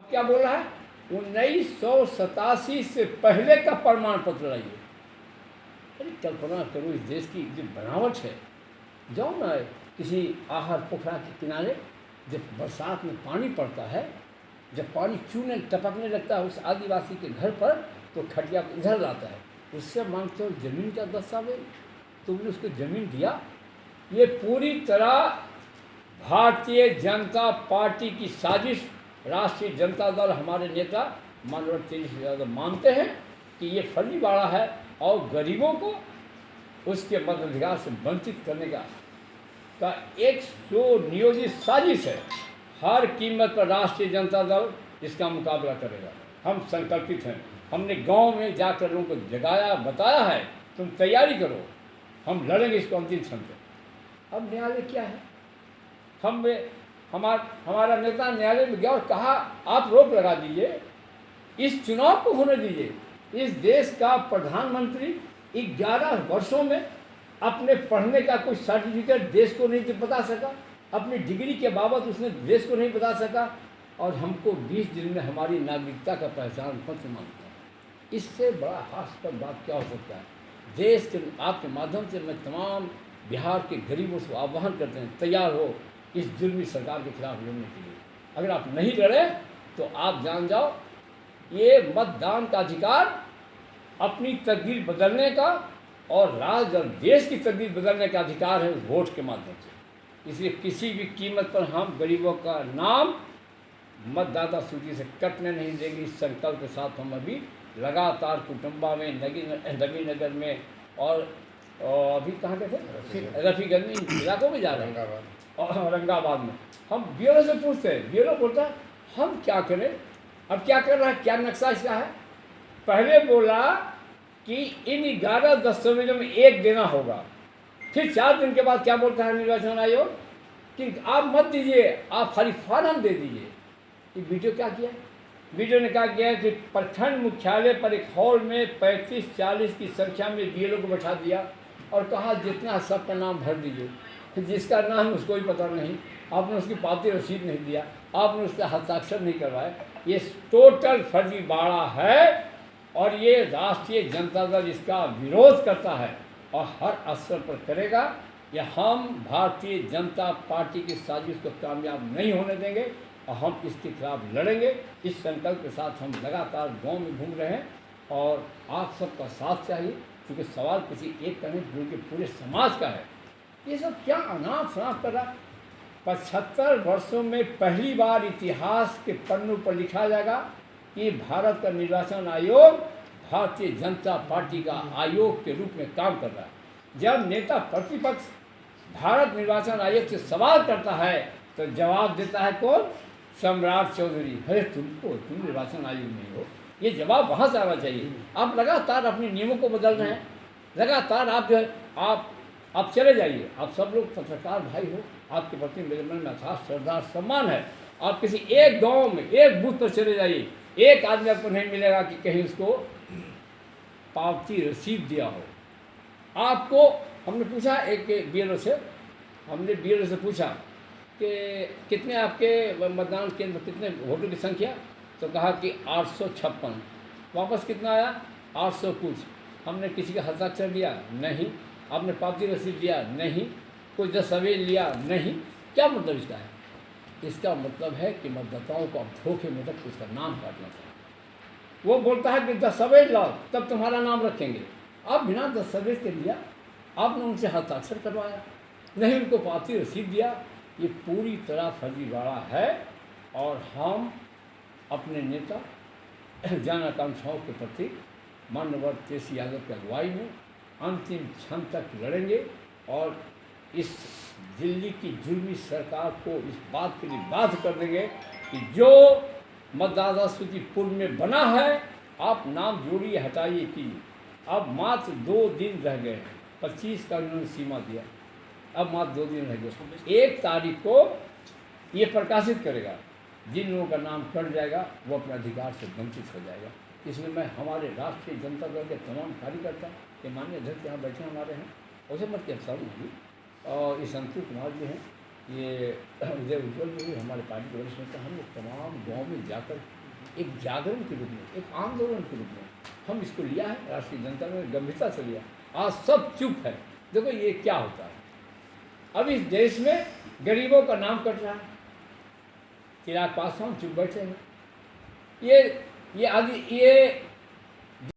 क्या बोल रहा है? 1987 से पहले का प्रमाण पत्र लाइए। अरे कल्पना करो, इस देश की जो बनावट है। जाओ ना किसी आहर पोखरा के किनारे, जब बरसात में पानी पड़ता है, जब पानी चूने टपकने लगता है उस आदिवासी के घर पर, तो खटिया इधर लाता है, उससे मांगते हो ज़मीन का दस्तावेज, तुमने उसको ज़मीन दिया? ये पूरी तरह भारतीय जनता पार्टी की साजिश। राष्ट्रीय जनता दल, हमारे नेता माननीय तेजस्वी यादव मानते हैं कि ये फर्जीवाड़ा है और गरीबों को उसके मताधिकार से वंचित करने का एक सुनियोजित साजिश है। हर कीमत पर राष्ट्रीय जनता दल इसका मुकाबला करेगा। हम संकल्पित हैं। हमने गांव में जाकर लोगों को जगाया, बताया है तुम तैयारी करो, हम लड़ेंगे इसको अंतिम क्षण पे। अब न्यायालय क्या है? हमारा नेता न्यायालय में गया और कहा आप रोक लगा दीजिए, इस चुनाव को होने दीजिए। इस देश का प्रधानमंत्री 11 वर्षों में अपने पढ़ने का कोई सर्टिफिकेट देश को नहीं बता सका, अपनी डिग्री के बाबत उसने देश को नहीं बता सका, और हमको 20 दिन में हमारी नागरिकता का पहचान पत्र मांगता है। इससे बड़ा हास्यास्पद बात क्या हो सकता है? देश के आपके माध्यम से मैं तमाम बिहार के गरीबों से आह्वान करते हैं, तैयार हो इस जुल्मी सरकार के खिलाफ लड़ने के लिए। अगर आप नहीं लड़े तो आप जान जाओ, ये मतदान का अधिकार अपनी तकदीर बदलने का और राज्य और देश की तकदीर बदलने का अधिकार है वोट के माध्यम से। इसलिए किसी भी कीमत पर हम गरीबों का नाम मतदाता सूची से कटने नहीं देंगे। इस संकल्प के साथ हम अभी लगातार कुटुंबा में, नगीनगर में और अभी कहाँ गए थे? रफीगंज में, इन इलाकों में जा रहे हैं, और औरंगाबाद में। हम ब्यूरो से पूछते हैं, ब्यूरो बोलता है हम क्या करें? अब क्या कर रहा है, क्या नक्शा इसका है? पहले बोला कि इन 11 दस्तावेजों में एक देना होगा, फिर 4 दिन के बाद क्या बोलता है निर्वाचन आयोग कि आप मत दीजिए, आप खाली फॉर्म दे दीजिए। ये वीडियो क्या किया? वीडियो ने कहा गया कि प्रखंड मुख्यालय पर एक हॉल में 35-40 की संख्या में बीएलओ को बैठा दिया और कहा जितना सबका नाम भर दीजिए। जिसका नाम उसको ही पता नहीं, आपने उसकी पावती रसीद नहीं दिया, आपने उसका हस्ताक्षर नहीं करवाया। ये टोटल फर्जीवाड़ा है और ये राष्ट्रीय जनता दल इसका विरोध करता है और हर स्तर पर करेगा। या हम भारतीय जनता पार्टी की साजिश को कामयाब नहीं होने देंगे और हम इसके खिलाफ लड़ेंगे। इस संकल्प के साथ हम लगातार गांव में घूम रहे हैं और आप सबका साथ चाहिए, क्योंकि सवाल किसी एक का नहीं बल्कि पूरे समाज का है। ये सब क्या अनाप शनाप कर रहा? 75 वर्षों में पहली बार इतिहास के पन्नों पर लिखा जाएगा कि भारत का निर्वाचन आयोग भारतीय जनता पार्टी का आयोग के रूप में काम कर रहा है। जब नेता प्रतिपक्ष भारत निर्वाचन आयोग से सवाल करता है तो जवाब देता है कौन? सम्राट चौधरी। अरे तुम निर्वाचन आयोग नहीं हो। ये जवाब वहाँ से आना चाहिए। आप लगातार अपने नियमों को बदल रहे हैं, लगातार आप जो है आप चले जाइए। आप सब लोग पत्रकार भाई हो, आपके प्रति मेरे मन में अथाह श्रद्धा सम्मान है। आप किसी एक गांव में एक बूथ पर चले जाइए, एक आदमी आपको नहीं मिलेगा कि कहीं उसको पावती रसीद दिया हो। आपको हमने पूछा एक बीएलओ से, पूछा कि कितने आपके मतदान केंद्र, कितने वोटों की संख्या? तो कहा कि 856। वापस कितना आया? 800 कुछ। हमने किसी का हस्ताक्षर लिया? नहीं। आपने पावती रसीद दिया? नहीं। कोई दस्तावेज लिया? नहीं। क्या मतलब इसका है? इसका मतलब है कि मतदाताओं को अब धोखे में तक उसका नाम काटना चाहिए। वो बोलता है कि दस्तावेज लाओ तब तुम्हारा नाम रखेंगे। आप बिना दस्तावेज के लिया, आपने उनसे हस्ताक्षर करवाया, नहीं उनको पावती रसीद दिया। ये पूरी तरह फर्जीवाड़ा है और हम अपने नेता जन आकांक्षाओं के प्रति माननीय तेजस्वी यादव की अगुवाई में अंतिम क्षण तक लड़ेंगे और इस दिल्ली की जुल्मी सरकार को इस बात के लिए बाध्य कर देंगे कि जो मतदाता सूची पूर्व में बना है आप नाम जोड़िए, हटाइए कीजिए। अब मात्र 2 दिन रह गए हैं। 25 का उन्होंने सीमा दिया, अब मात्र 2 दिन रह गए। 1 तारीख को ये प्रकाशित करेगा। जिन लोगों का नाम कट जाएगा वो अपने अधिकार से वंचित हो जाएगा। इसलिए मैं हमारे राष्ट्रीय जनता दल के तमाम कार्यकर्ता के माननीय अध्यक्ष यहाँ बैठे हमारे हैं, उसे मत के अफसर नहीं, और ये संतु कुमार जी हैं, ये उदय उज्ज्वल जी हमारे पार्टी के वरिष्ठ नेता, हम लोग तमाम गाँव में जाकर एक जागरण के रूप में, एक आंदोलन के रूप में हम इसको लिया है, राष्ट्रीय जनता ने गंभीरता से लिया। आज सब चुप है। देखो ये क्या होता है, अब इस देश में गरीबों का नाम कट रहा है, चिराग पासवान चुप बैठे हैं। ये